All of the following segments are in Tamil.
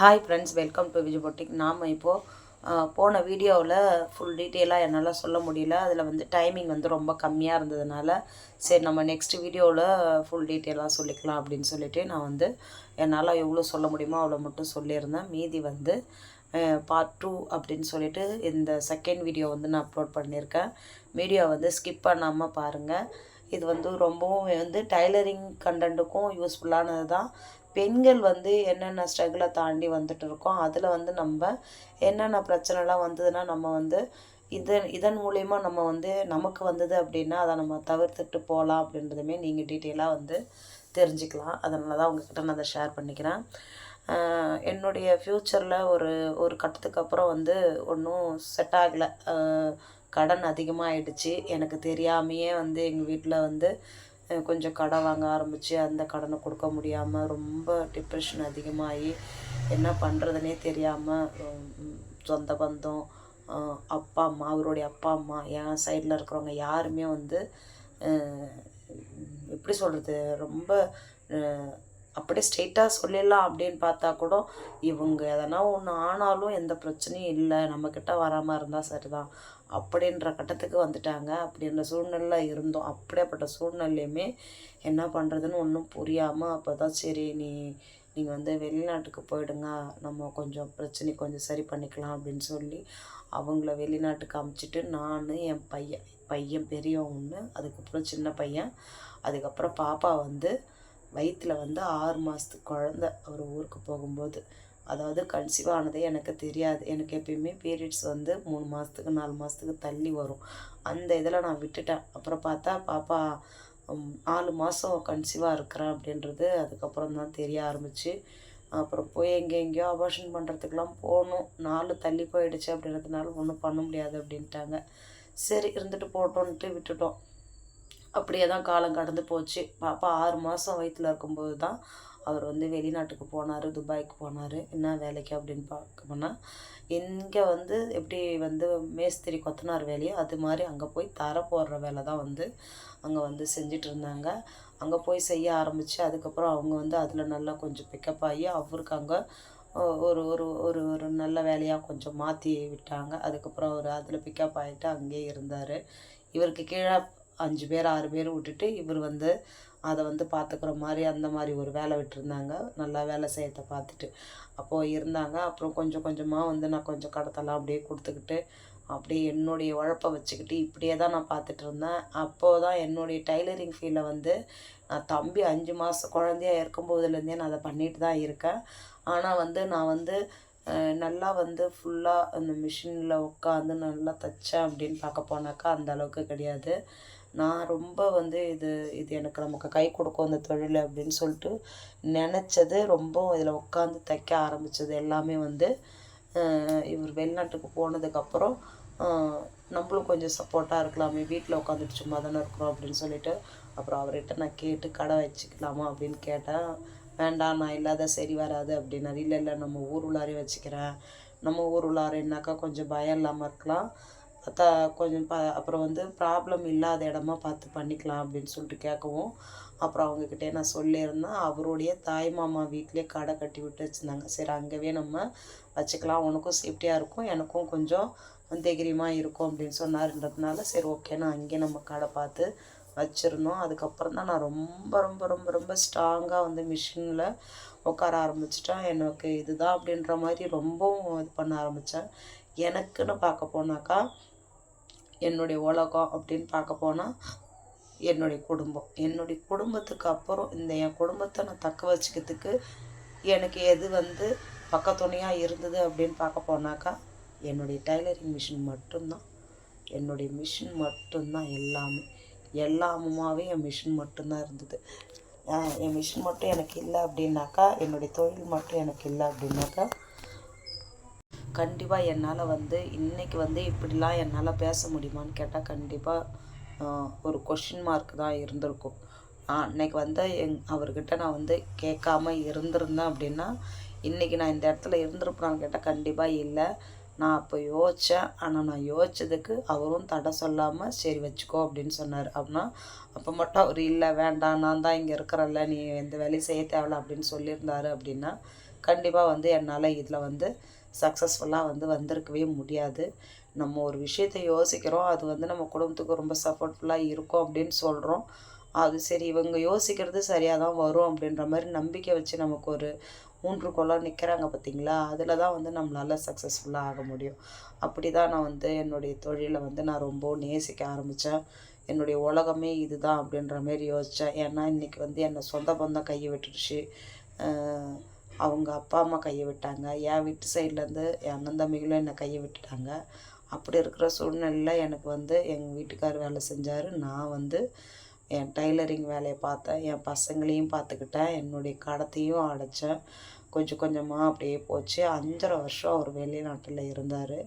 Hi friends, welcome to Vijay boutique. நாம் இப்போது போன வீடியோவில் ஃபுல் டீட்டெயிலாக என்னால் சொல்ல முடியல. அதில் வந்து டைமிங் வந்து ரொம்ப கம்மியாக இருந்ததுனால சரி நம்ம நெக்ஸ்ட் வீடியோவில் ஃபுல் டீட்டெயிலாக சொல்லிக்கலாம் அப்படின்னு சொல்லிவிட்டு நான் வந்து என்னால் எவ்வளோ சொல்ல முடியுமோ அவ்வளோ மட்டும் சொல்லியிருந்தேன். மீதி வந்து பார்ட் 2 அப்படின்னு சொல்லிட்டு இந்த செகண்ட் வீடியோ வந்து நான் அப்லோட் பண்ணியிருக்கேன். வீடியோ வந்து ஸ்கிப் பண்ணாமல் பாருங்கள். இது வந்து ரொம்பவும் வந்து டைலரிங் கண்டென்ட்டுக்கும் யூஸ்ஃபுல்லானது தான். பெண்கள் வந்து என்னென்ன ஸ்ட்ரகிளை தாண்டி வந்துட்டு இருக்கோம், அதில் வந்து நம்ம என்னென்ன பிரச்சனைலாம் வந்ததுன்னா நம்ம வந்து இதன் மூலயமா நம்ம வந்து நமக்கு வந்தது அப்படின்னா அதை நம்ம தவிர்த்துட்டு போகலாம் அப்படின்றதுமே நீங்கள் டீட்டெயிலாக வந்து தெரிஞ்சுக்கலாம். அதனால தான் உங்கள்கிட்ட நான் அதை ஷேர் பண்ணிக்கிறேன். என்னுடைய ஃப்யூச்சரில் ஒரு கட்டத்துக்கு அப்புறம் வந்து ஒன்றும் செட் ஆகலை. கடன் அதிகமாகிடுச்சு. எனக்கு தெரியாமையே வந்து எங்கள் வீட்டில் வந்து கொஞ்சம் கடன் வாங்க ஆரம்பித்து அந்த கடனை கொடுக்க முடியாமல் ரொம்ப டிப்ரெஷன் அதிகமாகி என்ன பண்ணுறதுனே தெரியாமல் சொந்த பந்தம், அப்பா அம்மா, அவருடைய அப்பா அம்மா, என் சைடில் இருக்கிறவங்க யாருமே வந்து எப்படி சொல்கிறது, ரொம்ப அப்படியே ஸ்ட்ரெயிட்டாக சொல்லிடலாம் அப்படின்னு பார்த்தா கூட இவங்க எதனா ஒன்று ஆனாலும் எந்த பிரச்சனையும் இல்லை, நம்மக்கிட்ட வராமல் இருந்தால் சரிதான் அப்படின்ற கட்டத்துக்கு வந்துட்டாங்க. அப்படின்ற சூழ்நிலை இருந்தோம். அப்படியேப்பட்ட சூழ்நிலையுமே என்ன பண்ணுறதுன்னு ஒன்றும் புரியாமல் அப்போ தான் சரி நீங்கள் வந்து வெளிநாட்டுக்கு போயிடுங்க, நம்ம கொஞ்சம் பிரச்சனை கொஞ்சம் சரி பண்ணிக்கலாம் அப்படின்னு சொல்லி அவங்கள வெளிநாட்டுக்கு அமுச்சிட்டு நான் என் பையன் பெரியவன் ஒன்று, அதுக்கப்புறம் சின்ன பையன், அதுக்கப்புறம் பாப்பா வந்து வயிற்றில் வந்து 6 மாதத்துக்கு குழந்த அவர் ஊருக்கு போகும்போது, அதாவது கன்சீவ் ஆனதே எனக்கு தெரியாது. எனக்கு எப்பயுமே பீரியட்ஸ் வந்து 3 மாதத்துக்கு 4 மாதத்துக்கு தள்ளி வரும். அந்த இதில் நான் விட்டுட்டேன். அப்புறம் பார்த்தா பாப்பா 4 மாதம் கன்சீவாக இருக்கிறேன் அப்படின்றது அதுக்கப்புறம் தான் தெரிய ஆரம்பிச்சு. அப்புறம் போய் எங்கேயோ அபார்ஷன் பண்ணுறதுக்கெலாம் போகணும். 4 தள்ளி போயிடுச்சு அப்படின்றதுனால ஒன்றும் பண்ண முடியாது அப்படின்ட்டாங்க. சரி இருந்துட்டு போட்டோன்ட்டு விட்டுட்டோம். அப்படியே தான் காலம் கடந்து போச்சு. பாப்பா 6 மாதம் வயிற்றில் இருக்கும்போது தான் அவர் வந்து வெளிநாட்டுக்கு போனார், துபாய்க்கு போனார். என்ன வேலைக்கு அப்படின்னு பார்க்க போனால் இங்கே வந்து எப்படி வந்து மேஸ்திரி கொத்தனார் வேலையோ அது மாதிரி அங்கே போய் தர போடுற வேலை தான் வந்து அங்கே வந்து செஞ்சிட்டு இருந்தாங்க. அங்கே போய் செய்ய ஆரம்பித்து அதுக்கப்புறம் அவங்க வந்து அதில் நல்லா கொஞ்சம் பிக்கப் ஆகி அவருக்கு அங்கே ஒரு ஒரு ஒரு ஒரு நல்ல வேலையாக கொஞ்சம் மாற்றி விட்டாங்க. அதுக்கப்புறம் அவர் அதில் பிக்கப் ஆகிட்டு அங்கேயே இருந்தார். இவருக்கு கீழே 5 பேர் 6 பேர் விட்டுட்டு இவர் வந்து அதை வந்து பார்த்துக்குற மாதிரி அந்த மாதிரி ஒரு வேலை விட்டுருந்தாங்க. நல்லா வேலை செய்யறதை பார்த்துட்டு அப்போது இருந்தாங்க. அப்புறம் கொஞ்சம் கொஞ்சமாக வந்து நான் கொஞ்சம் கடத்தெல்லாம் அப்படியே கொடுத்துக்கிட்டு அப்படியே என்னுடைய உழைப்பை வச்சுக்கிட்டு இப்படியே தான் நான் பார்த்துட்டு இருந்தேன். அப்போது தான் என்னுடைய டைலரிங் ஃபீல்டை வந்து நான் தம்பி 5 மாதம் குழந்தையாக இருக்கும்போதுலேருந்தே நான் அதை பண்ணிட்டு தான் இருக்கேன். ஆனால் வந்து நான் வந்து நல்லா வந்து ஃபுல்லாக அந்த மிஷினில் உட்காந்து நல்லா தைச்சேன் அப்படின்னு பார்க்க போனாக்கா அந்த அளவுக்கு கிடையாது. நான் ரொம்ப வந்து இது எனக்கு நமக்கு கை கொடுக்கும் இந்த தொழில் அப்படின்னு சொல்லிட்டு நினச்சது, ரொம்ப இதில் உட்காந்து தைக்க ஆரம்பித்தது எல்லாமே வந்து இவர் வெளிநாட்டுக்கு போனதுக்கப்புறம் நம்மளும் கொஞ்சம் சப்போர்ட்டாக இருக்கலாமே, வீட்டில் உட்காந்துட்டு சும்மா தானே இருக்கிறோம் அப்படின்னு சொல்லிட்டு அப்புறம் அவர்கிட்ட நான் கேட்டு கடை வச்சுக்கலாமா அப்படின்னு கேட்டேன். வேண்டாம், நான் இல்லாத சரி வராது அப்படின்னாரு. இல்லை நம்ம ஊர் உள்ளாரே வச்சுக்கிறேன், நம்ம ஊர் உள்ளாரேனாக்கா கொஞ்சம் பயம் இல்லாமல் இருக்கலாம், கொஞ்சம் அப்புறம் வந்து ப்ராப்ளம் இல்லாத இடமா பார்த்து பண்ணிக்கலாம் அப்படின்னு சொல்லிட்டு கேட்கவும் அப்புறம் அவங்கக்கிட்டே நான் சொல்லியிருந்தேன். அவருடைய தாய் மாமா வீட்டிலே கடை கட்டி விட்டு வச்சுருந்தாங்க. சரி அங்கேவே நம்ம வச்சுக்கலாம், உனக்கும் சேஃப்டியாக இருக்கும், எனக்கும் கொஞ்சம் தைரியமாக இருக்கும் அப்படின்னு சொன்னார்ன்றதுனால சரி ஓகே நான் அங்கேயே நம்ம கடை பார்த்து வச்சுருந்தோம். அதுக்கப்புறம் தான் நான் ரொம்ப ரொம்ப ரொம்ப ரொம்ப ஸ்ட்ராங்காக வந்து மிஷினில் உட்கார ஆரம்பிச்சிட்டேன். எனக்கு இதுதான் அப்படின்ற மாதிரி ரொம்பவும் இது பண்ண ஆரம்பித்தேன். எனக்குன்னு பார்க்க போனாக்கா என்னுடைய உலகம் அப்படின்னு பார்க்க போனால் என்னுடைய குடும்பம். என்னுடைய குடும்பத்துக்கு அப்புறம் என் குடும்பத்தை நான் தக்க வச்சுக்கிறதுக்கு எனக்கு எது வந்து பக்கத்துணையாக இருந்தது அப்படின்னு பார்க்க போனாக்கா என்னுடைய டைலரிங் மிஷின் மட்டும்தான். என்னுடைய மிஷின் மட்டும்தான் எல்லாமுமாவே என் மிஷின் மட்டும்தான் இருந்தது. என் மிஷின் மட்டும் எனக்கு இல்லை அப்படின்னாக்கா, என்னுடைய தொழில் மட்டும் எனக்கு இல்லை அப்படின்னாக்கா கண்டிப்பாக என்னால் வந்து இன்றைக்கி வந்து இப்படிலாம் என்னால் பேச முடியுமான்னு கேட்டால் கண்டிப்பாக ஒரு கொஷின் மார்க் தான் இருந்திருக்கும். அன்றைக்கி வந்து அவர்கிட்ட நான் வந்து கேட்காம இருந்திருந்தேன் அப்படின்னா இன்றைக்கி நான் இந்த இடத்துல இருந்திருப்பேனான்னு கேட்டால் கண்டிப்பாக இல்லை. நான் அப்போ யோசித்தேன். ஆனால் நான் யோசித்ததுக்கு அவரும் தடை சொல்லாமல் சரி வச்சுக்கோ அப்படின்னு சொன்னார். அப்படின்னா அப்போ மட்டும் அவர் இல்லை வேண்டாம் நான் தான் இங்கே இருக்கிறேன்ல, நீ எந்த வேலையும் செய்ய தேவையில்ல அப்படின்னு சொல்லியிருந்தாரு அப்படின்னா கண்டிப்பாக வந்து என்னால் இதில் வந்து சக்ஸஸ்ஃபுல்லாக வந்து வந்திருக்கவே முடியாது. நம்ம ஒரு விஷயத்த யோசிக்கிறோம், அது வந்து நம்ம குடும்பத்துக்கு ரொம்ப சப்போர்ட்ஃபுல்லாக இருக்கும் அப்படின்னு சொல்கிறோம். அது சரி இவங்க யோசிக்கிறது சரியாக தான் வரும் அப்படின்ற மாதிரி நம்பிக்கை வச்சு நமக்கு ஒரு ஊன்றுகோலாக நிற்கிறாங்க பார்த்தீங்களா, அதில் தான் வந்து நம்மளால் சக்ஸஸ்ஃபுல்லாக ஆக முடியும். அப்படி தான் நான் வந்து என்னுடைய தொழிலை வந்து நான் ரொம்ப நேசிக்க ஆரம்பித்தேன். என்னுடைய உலகமே இதுதான் அப்படின்ற மாரி யோசித்தேன். ஏன்னா இன்றைக்கி வந்து என்னை சொந்த பந்தம் கையை விட்டுடுச்சு. அவங்க அப்பா அம்மா கையை விட்டாங்க. என் வீட்டு சைட்லேருந்து என் அண்ணன் தம்பிகளும் என்னை கையை விட்டுட்டாங்க. அப்படி இருக்கிற சூழ்நிலையில் எனக்கு வந்து எங்கள் வீட்டுக்கார் வேலை செஞ்சார். நான் வந்து என் டைலரிங் வேலையை பார்த்தேன். என் பசங்களையும் பார்த்துக்கிட்டேன். என்னுடைய கடத்தையும் அடைச்சேன். கொஞ்சம் கொஞ்சமாக அப்படியே போச்சு. 5½ வருஷம் அவர் வெளிநாட்டில் இருந்தார்.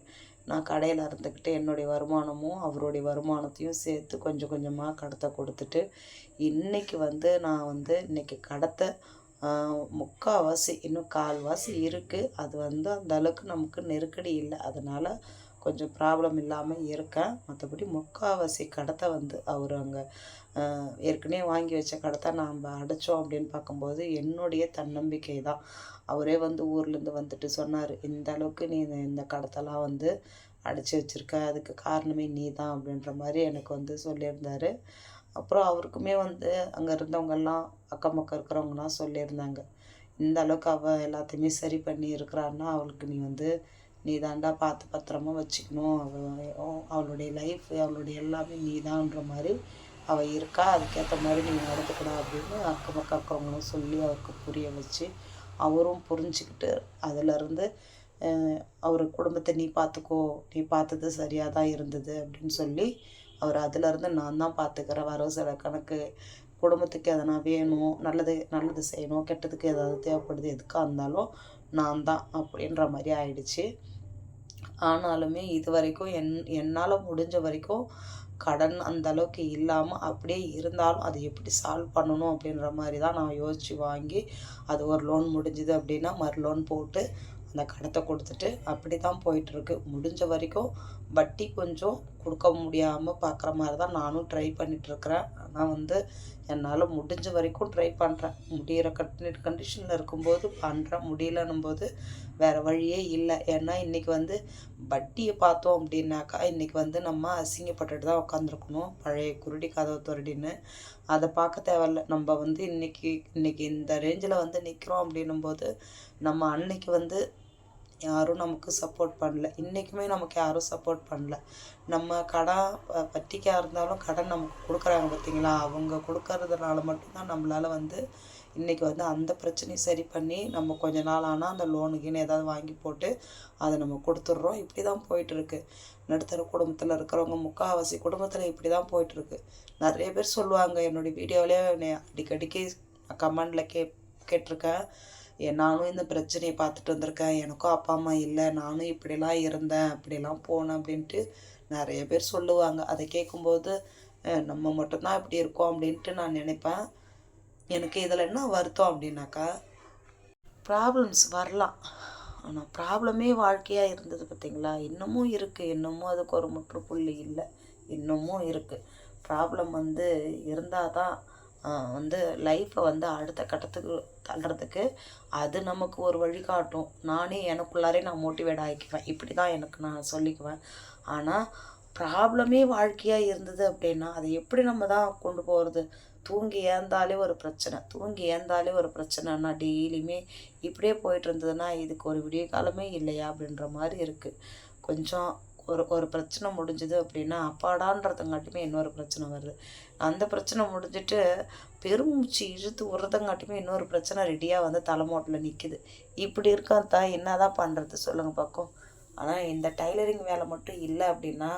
நான் கடையில் இருந்துக்கிட்டு என்னுடைய வருமானமும் அவருடைய வருமானத்தையும் சேர்த்து கொஞ்சம் கொஞ்சமாக கடத்தை கொடுத்துட்டு, இன்றைக்கி வந்து நான் வந்து இன்றைக்கி கடத்தை முக்கால்வாசி இன்னும் கால்வாசி இருக்குது. அது வந்து அந்த அளவுக்கு நமக்கு நெருக்கடி இல்லை. அதனால் கொஞ்சம் ப்ராப்ளம் இல்லாமல் இருக்கேன். மற்றபடி முக்கால்வாசி கடத்தை வந்து அவர் அங்கே ஏற்கனவே வாங்கி வச்ச கடத்தை நாம் அடைச்சோம் அப்படின்னு பார்க்கும்போது என்னுடைய தன்னம்பிக்கை தான். அவரே வந்து ஊர்லேருந்து வந்துட்டு சொன்னார், இந்த அளவுக்கு நீ இந்த கடத்தெல்லாம் வந்து அடைச்சி வச்சுருக்க, அதுக்கு காரணமே நீ தான் அப்படின்ற மாதிரி எனக்கு வந்து சொல்லியிருந்தார். அப்புறம் அவருக்குமே வந்து அங்கே இருந்தவங்கெல்லாம் அக்கம் பக்கம் இருக்கிறவங்கலாம் சொல்லியிருந்தாங்க, இந்த அளவுக்கு அவள் எல்லாத்தையுமே சரி பண்ணி இருக்கிறான்னா அவளுக்கு நீ வந்து நீ தாண்டா பார்த்து பத்திரமா வச்சுக்கணும், அவளுடைய லைஃப் அவளுடைய எல்லாமே நீ தான்ற மாதிரி அவள் இருக்கா, அதுக்கேற்ற மாதிரி நீ நடந்துக்கடா அப்படின்னு அக்கம் பக்கம் இருக்கிறவங்களும் சொல்லி அவருக்கு புரிய வச்சு அவரும் புரிஞ்சுக்கிட்டு அதிலருந்து அவர் குடும்பத்தை நீ பார்த்துக்கோ, நீ பார்த்தது சரியாக தான் இருந்தது அப்படின்னு சொல்லி அவர் அதிலருந்து நான் தான் பார்த்துக்கிறேன், வரவு செலவு கணக்கு, குடும்பத்துக்கு எதனா வேணும், நல்லது செய்யணும், கெட்டதுக்கு ஏதாவது தேவைப்படுது, எதுக்காக இருந்தாலும் நான் தான் அப்படின்ற மாதிரி ஆயிடுச்சு. ஆனாலுமே இது வரைக்கும் என்னால் முடிஞ்ச வரைக்கும் கடன் அந்த அளவுக்கு இல்லாமல் அப்படியே இருந்தாலும் அது எப்படி சால்வ் பண்ணணும் அப்படின்ற மாதிரி தான் நான் யோசித்து வாங்கி, அது ஒரு லோன் முடிஞ்சுது அப்படின்னா மறு லோன் போட்டு அந்த கடத்தை கொடுத்துட்டு அப்படி தான் போயிட்டுருக்கு. முடிஞ்ச வரைக்கும் வட்டி கொஞ்சம் கொடுக்க முடியாமல் பார்க்குற மாதிரி தான் நானும் ட்ரை பண்ணிகிட்ருக்கிறேன். ஆனால் வந்து என்னால் முடிஞ்ச வரைக்கும் ட்ரை பண்ணுறேன். முடிகிற கண்டிஷனில் இருக்கும்போது பண்ணுறேன், முடியலன்னும் போது வேறு வழியே இல்லை. ஏன்னா இன்றைக்கி வந்து வட்டியை பார்த்தோம் அப்படின்னாக்கா இன்றைக்கி வந்து நம்ம அசிங்கப்பட்டுட்டு தான் உட்காந்துருக்கணும், பழைய குருடி கதவு துரடின்னு. அதை பார்க்க தேவையில்ல. நம்ம வந்து இன்றைக்கி இந்த ரேஞ்சில் வந்து நிற்கிறோம் அப்படின்னும்போது நம்ம அன்னைக்கு வந்து யாரும் நமக்கு சப்போர்ட் பண்ணல, இன்றைக்குமே நமக்கு யாரும் சப்போர்ட் பண்ணல. நம்ம கடன் வட்டிக்காக இருந்தாலும் கடன் நமக்கு கொடுக்குறாங்க பார்த்தீங்களா, அவங்க கொடுக்கறதுனால மட்டும்தான் நம்மளால் வந்து இன்றைக்கி வந்து அந்த பிரச்சனையும் சரி பண்ணி நம்ம கொஞ்ச நாள் ஆனால் அந்த லோனுக்குன்னு ஏதாவது வாங்கி போட்டு அதை நம்ம கொடுத்துட்றோம். இப்படி தான் போயிட்டுருக்கு. நடுத்தர குடும்பத்தில் இருக்கிறவங்க முக்கால்வாசி குடும்பத்தில் இப்படி தான் போயிட்டுருக்கு. நிறைய பேர் சொல்லுவாங்க, என்னுடைய வீடியோவிலே அடிக்கடிக்கு கமெண்டில் கேட்டிருக்கேன், நானும் இந்த பிரச்சனையை பார்த்துட்டு வந்திருக்கேன், எனக்கும் அப்பா அம்மா இல்லை, நானும் இப்படிலாம் இருந்தேன் அப்படிலாம் போனேன் அப்படின்ட்டு நிறைய பேர் சொல்லுவாங்க. அதை கேட்கும்போது நம்ம மட்டும்தான் இப்படி இருக்கோம் அப்படின்ட்டு நான் நினைப்பேன். எனக்கு இதில் என்ன வருத்தம் அப்படின்னாக்கா, ப்ராப்ளம்ஸ் வரலாம், ஆனால் ப்ராப்ளமே வாழ்க்கையாக இருந்தது பார்த்திங்களா, இன்னமும் இருக்குது, இன்னமும் அதுக்கு ஒரு முற்றுப்புள்ளி இல்லை, இன்னமும் இருக்குது. ப்ராப்ளம் வந்து இருந்தால் தான் வந்து லைஃப்பை வந்து அடுத்த கட்டத்துக்கு தள்ளுறதுக்கு அது நமக்கு ஒரு வழிகாட்டும். நானே எனக்குள்ளாரே நான் மோட்டிவேட் ஆகிக்குவேன், இப்படி தான் எனக்கு நான் சொல்லிக்குவேன். ஆனால் ப்ராப்ளமே வாழ்க்கையாக இருந்தது அப்படின்னா அதை எப்படி நம்ம தான் கொண்டு போகிறது? தூங்கி ஏந்தாலே ஒரு பிரச்சனைனா டெய்லியுமே இப்படியே போயிட்டு இருந்ததுன்னா இதுக்கு ஒரு விடிய காலமே இல்லையா அப்படின்ற மாதிரி இருக்குது. கொஞ்சம் ஒரு பிரச்சனை முடிஞ்சுது அப்படின்னா அப்பாடான்றதுங்காட்டுமே இன்னொரு பிரச்சனை வருது. அந்த பிரச்சனை முடிஞ்சிட்டு பெருமூச்சு இழுத்து விடுறதுங்காட்டுமே இன்னொரு பிரச்சனை ரெடியாக வந்து தலைமோட்டில் நிற்கிது. இப்படி இருக்காதா, என்ன தான் பண்ணுறது சொல்லுங்கள் பார்க்கும். ஆனால் இந்த டைலரிங் வேலை மட்டும் இல்லை அப்படின்னா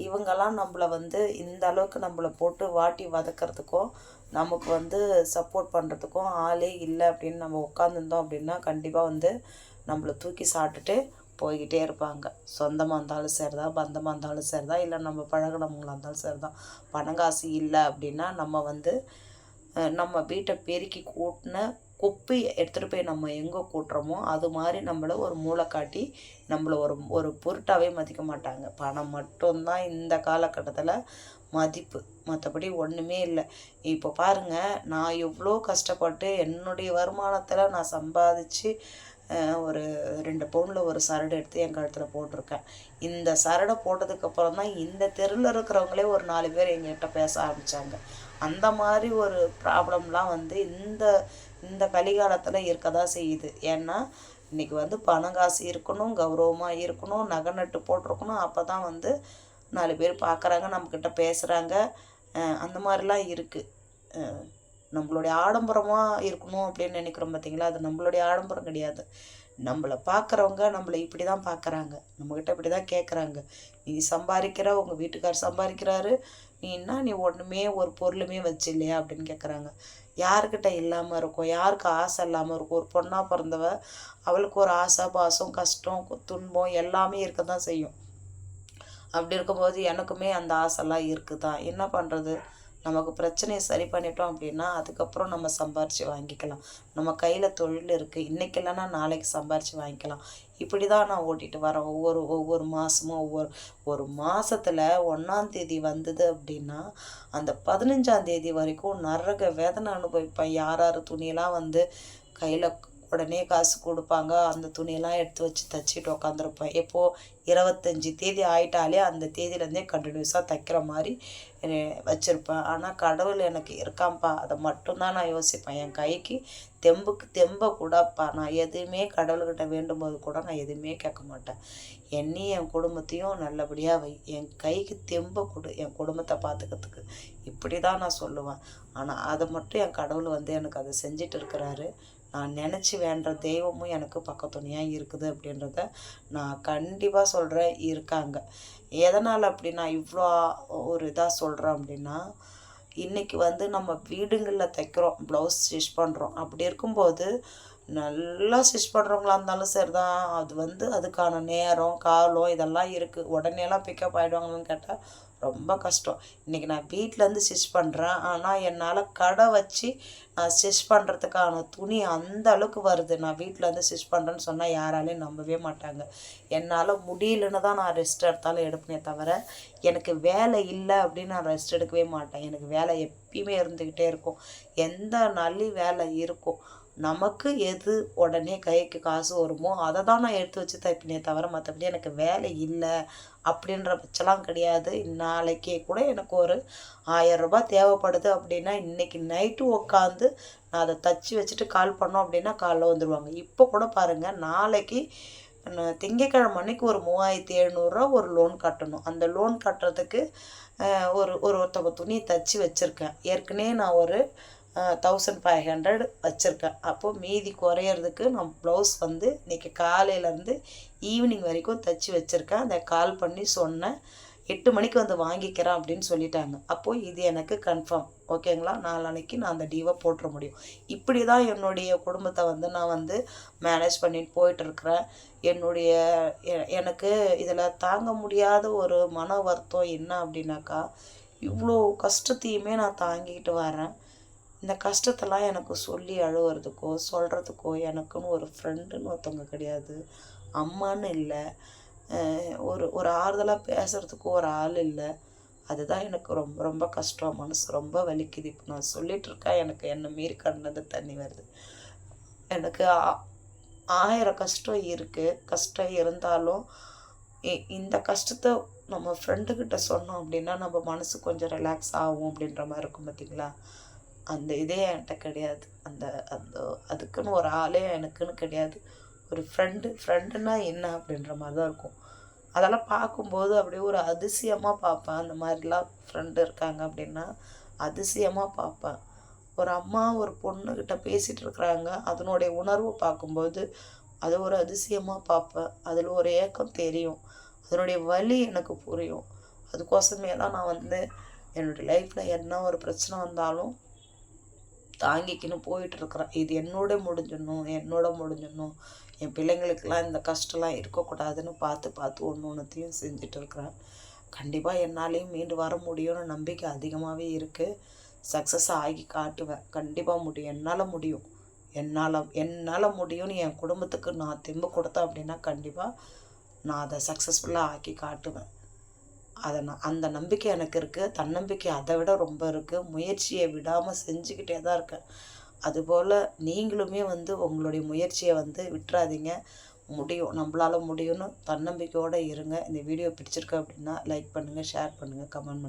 இவங்கெல்லாம் நம்மளை வந்து இந்த அளவுக்கு நம்மளை போட்டு வாட்டி வதக்கிறதுக்கும் நமக்கு வந்து சப்போர்ட் பண்ணுறதுக்கும் ஆளே இல்லை அப்படின்னு நம்ம உட்காந்துருந்தோம் அப்படின்னா கண்டிப்பாக வந்து நம்மளை தூக்கி சாப்பிட்டுட்டு போய்கிட்டே இருப்பாங்க. சொந்தமாக இருந்தாலும் சரி தான், பந்தமாக இருந்தாலும் சரி தான், இல்லை நம்ம பழகினவங்களாக இருந்தாலும் சரி தான். பணங்காசு இல்லை அப்படின்னா நம்ம வந்து நம்ம வீட்டை பெருக்கி கூட்டின குப்பையை எடுத்துகிட்டு போய் நம்ம எங்கே கூட்டுறோமோ அது மாதிரி நம்மளை ஒரு மூளை காட்டி நம்மளை ஒரு பொருட்டாகவே மதிக்க மாட்டாங்க. பணம் மட்டும்தான் இந்த காலகட்டத்தில் மதிப்பு, மற்றபடி ஒன்றுமே இல்லை. இப்போ பாருங்கள், நான் எவ்வளோ கஷ்டப்பட்டு என்னுடைய வருமானத்தில் நான் சம்பாதிச்சு ஒரு 2 பவுனில் ஒரு சரடு எடுத்து என் கழுத்தில் போட்டிருக்கேன். இந்த சரடை போட்டதுக்கப்புறம் தான் இந்த தெருவில் இருக்கிறவங்களே ஒரு 4 பேர் எங்ககிட்ட பேச ஆரம்பித்தாங்க. அந்த மாதிரி ஒரு ப்ராப்ளம்லாம் வந்து இந்த இந்த கலிகாலத்தில் இருக்க தான் செய்யுது. ஏன்னா இன்றைக்கி வந்து பணம் காசு இருக்கணும், கௌரவமாக இருக்கணும், நகை நட்டு போட்டிருக்கணும். அப்போ தான் வந்து 4 பேர் பார்க்குறாங்க, நம்மக்கிட்ட பேசுகிறாங்க. அந்த மாதிரிலாம் இருக்குது. நம்மளுடைய ஆடம்பரமாக இருக்கணும் அப்படின்னு நினைக்கிறோம் பார்த்தீங்களா, அது நம்மளுடைய ஆடம்பரம் கிடையாது. நம்மளை பார்க்குறவங்க நம்மளை இப்படி தான் பார்க்குறாங்க, நம்மக்கிட்ட இப்படி தான் கேட்குறாங்க. நீ சம்பாதிக்கிற, உங்கள் வீட்டுக்கார் சம்பாதிக்கிறாரு, நீ ஒன்றுமே ஒரு பொருளுமே வச்சு இல்லையா அப்படின்னு கேட்குறாங்க. யாருக்கிட்ட இல்லாமல் இருக்கும், யாருக்கு ஆசை இல்லாமல் இருக்கும்? ஒரு பொண்ணாக பிறந்தவ, அவளுக்கு ஒரு ஆசை பாசம் கஷ்டம் துன்பம் எல்லாமே இருக்க தான் செய்யும். அப்படி இருக்கும்போது எனக்குமே அந்த ஆசைலாம் இருக்குது தான். என்ன பண்ணுறது? நமக்கு பிரச்சனையை சரி பண்ணிட்டோம் அப்படின்னா அதுக்கப்புறம் நம்ம சம்பாரித்து வாங்கிக்கலாம். நம்ம கையில் தொழில் இருக்குது, இன்றைக்கி இல்லைன்னா நாளைக்கு சம்பாரித்து வாங்கிக்கலாம். இப்படி தான் நான் ஓட்டிகிட்டு வரேன். ஒவ்வொரு மாதமும் ஒரு மாதத்தில் 1ஆம் தேதி வந்தது அப்படின்னா அந்த 15ஆம் தேதி வரைக்கும் நரக வேதனை அனுபவிப்பேன். யார் துணியெல்லாம் வந்து கையில் உடனே காசு கொடுப்பாங்க, அந்த துணியெல்லாம் எடுத்து வச்சு தைச்சிட்டு உக்காந்துருப்பேன். எப்போது 25 தேதி ஆகிட்டாலே அந்த தேதியிலேருந்தே கண்டினியூஸாக தைக்கிற மாதிரி வச்சுருப்பேன். ஆனால் கடவுள் எனக்கு இருக்கான்ப்பா, அதை மட்டும்தான் நான் யோசிப்பேன். என் கைக்கு தெம்பை கூடப்பா, நான் எதுவுமே கடவுள்கிட்ட வேண்டும்போது கூட நான் எதுவுமே கேட்க மாட்டேன். என்னையும் என் குடும்பத்தையும் நல்லபடியாக வை, என் கைக்கு தெம்பை கொடு, என் குடும்பத்தை பார்த்துக்கிறதுக்கு, இப்படி தான் நான் சொல்லுவேன். ஆனால் அதை மட்டும் என் கடவுள் வந்து எனக்கு அதை செஞ்சிட்டு இருக்கிறாரு. நான் நினச்சி வேண்டுற தெய்வமும் எனக்கு பக்கத்துணையாக இருக்குது அப்படின்றத நான் கண்டிப்பாக சொல்கிறேன். இருக்காங்க. எதனால் அப்படி நான் இவ்வளோ ஒரு இதாக சொல்கிறேன் அப்படின்னா, இன்றைக்கி வந்து நம்ம வீடுங்களில் தைக்கிறோம், ப்ளவுஸ் ஸ்டிச் பண்ணுறோம். அப்படி இருக்கும்போது நல்லா ஸ்டிச் பண்ணுறவங்களா இருந்தாலும் சரி தான், அது வந்து அதுக்கான நேரம் காலம் இதெல்லாம் இருக்குது. உடனேலாம் பிக்கப் ஆகிடுவாங்களான்னு கேட்டால் ரொம்ப கஷ்டம். இன்றைக்கி நான் வீட்டிலேருந்து ஸ்டிச் பண்ணுறேன், ஆனால் என்னால் கடை வச்சு நான் ஸ்டிச் பண்ணுறதுக்கான துணி அந்த அளவுக்கு வருது. நான் வீட்டிலேருந்து ஸ்டிச் பண்ணுறேன்னு சொன்னால் யாராலையும் நம்பவே மாட்டாங்க. என்னால் முடியலன்னு தான் நான் ரெஸ்ட் எடுத்தாலும் எடுப்பேனே தவிர, எனக்கு வேலை இல்லை அப்படின்னு நான் ரெஸ்ட் எடுக்கவே மாட்டேன். எனக்கு வேலை எப்பயுமே இருந்துக்கிட்டே இருக்கும். எந்த நாள்லேயும் வேலை இருக்கும். நமக்கு எது உடனே கைக்கு காசு வருமோ அதை தான் நான் எடுத்து வச்சு தைப்பினே தவிர, மற்றபடி எனக்கு வேலை இல்லை அப்படின்ற பட்சம்லாம் கிடையாது. நாளைக்கே கூட எனக்கு ஒரு 1000 ரூபாய் தேவைப்படுது அப்படின்னா இன்றைக்கி நைட்டு உட்காந்து நான் அதை தச்சு வச்சுட்டு கால் பண்ணோம் அப்படின்னா காலைல வந்துடுவாங்க. இப்போ கூட பாருங்கள், நாளைக்கு திங்கக்கிழமை அன்னைக்கு ஒரு 3700 ஒரு லோன் கட்டணும். அந்த லோன் கட்டுறதுக்கு ஒருத்தவங்க துணி தச்சு வச்சுருக்கேன். ஏற்கனவே நான் ஒரு 1500 வச்சுருக்கேன். அப்போது மீதி குறையிறதுக்கு நான் ப்ளவுஸ் வந்து இன்றைக்கி காலையிலேருந்து ஈவினிங் வரைக்கும் தைச்சி வச்சுருக்கேன். அதை கால் பண்ணி சொன்னேன், 8 மணிக்கு வந்து வாங்கிக்கிறேன் அப்படின்னு சொல்லிட்டாங்க. அப்போது இது எனக்கு கன்ஃபார்ம், ஓகேங்களா? நாளான்னைக்கு நான் அந்த டீவை போட்டுற முடியும். இப்படி தான் என்னுடைய குடும்பத்தை வந்து நான் வந்து மேனேஜ் பண்ணிட்டு போயிட்டுருக்கிறேன். எனக்கு இதில் தாங்க முடியாத ஒரு மன வருத்தம் என்ன அப்படின்னாக்கா, இவ்வளோ கஷ்டத்தையுமே நான் தாங்கிக்கிட்டு வரேன். இந்த கஷ்டத்தெல்லாம் எனக்கு சொல்லி அழுவுறதுக்கோ சொல்கிறதுக்கோ எனக்குன்னு ஒரு ஃப்ரெண்டுன்னு ஒருத்தவங்க கிடையாது, அம்மான்னு இல்லை, ஒரு ஆறுதலாக பேசுகிறதுக்கும் ஒரு ஆள் இல்லை. அதுதான் எனக்கு ரொம்ப ரொம்ப கஷ்டம். மனசு ரொம்ப வலிக்குது. இப்போ நான் சொல்லிகிட்ருக்கேன், எனக்கு என்னை மீறி கண்ணது தண்ணி வருது. எனக்கு 1000 கஷ்டம் இருக்குது. கஷ்டம் இருந்தாலும் இந்த கஷ்டத்தை நம்ம ஃப்ரெண்டுக்கிட்ட சொன்னோம் அப்படின்னா நம்ம மனசு கொஞ்சம் ரிலாக்ஸ் ஆகும் அப்படின்ற மாதிரி இருக்கும் பார்த்தீங்களா? அந்த இதே என்கிட்ட கிடையாது. அந்த அந்த அதுக்குன்னு ஒரு ஆளே எனக்குன்னு கிடையாது. ஒரு ஃப்ரெண்டுன்னா என்ன அப்படின்ற மாதிரி தான் இருக்கும். அதெல்லாம் பார்க்கும்போது அப்படியே ஒரு அதிசயமாக பார்ப்பேன். அந்த மாதிரிலாம் ஃப்ரெண்டு இருக்காங்க அப்படின்னா அதிசயமாக பார்ப்பேன். ஒரு அம்மா ஒரு பொண்ணுக்கிட்ட பேசிகிட்டு இருக்கிறாங்க, அதனுடைய உணர்வை பார்க்கும்போது அது ஒரு அதிசயமாக பார்ப்பேன். அதில் ஒரு ஏக்கம் தெரியும், அதனுடைய வலி எனக்கு புரியும். அதுக்கோசமே தான் நான் வந்து என்னுடைய லைஃப்பில் என்ன ஒரு பிரச்சனை வந்தாலும் தாங்கிக்கின்னு போயிட்டுருக்குறேன். இது என்னோட முடிஞ்சிடணும், என் பிள்ளைங்களுக்கெல்லாம் இந்த கஷ்டம்லாம் இருக்கக்கூடாதுன்னு பார்த்து ஒன்றுத்தையும் செஞ்சுட்டு இருக்கிறேன். கண்டிப்பாக என்னாலேயும் மீண்டு வர முடியும்னு நம்பிக்கை அதிகமாகவே இருக்குது. சக்ஸஸ் ஆகி காட்டுவேன். கண்டிப்பாக முடியும், என்னால் முடியும்னு என் குடும்பத்துக்கு நான் தெம்பு கொடுத்தேன் அப்படின்னா கண்டிப்பாக நான் அதை சக்ஸஸ்ஃபுல்லாக ஆக்கி காட்டுவேன். அந்த நம்பிக்கை எனக்கு இருக்குது. தன்னம்பிக்கை அதை விட ரொம்ப இருக்குது. முயற்சியை விடாமல் செஞ்சுக்கிட்டே தான் இருக்கேன். அதுபோல் நீங்களுமே வந்து உங்களுடைய முயற்சியை வந்து விட்டுறாதீங்க. முடியும், நம்மளால முடியும்னு தன்னம்பிக்கையோடு இருங்க. இந்த வீடியோ பிடிச்சிருக்கு அப்படின்னா லைக் பண்ணுங்கள், ஷேர் பண்ணுங்கள், கமெண்ட் பண்ணுங்கள்.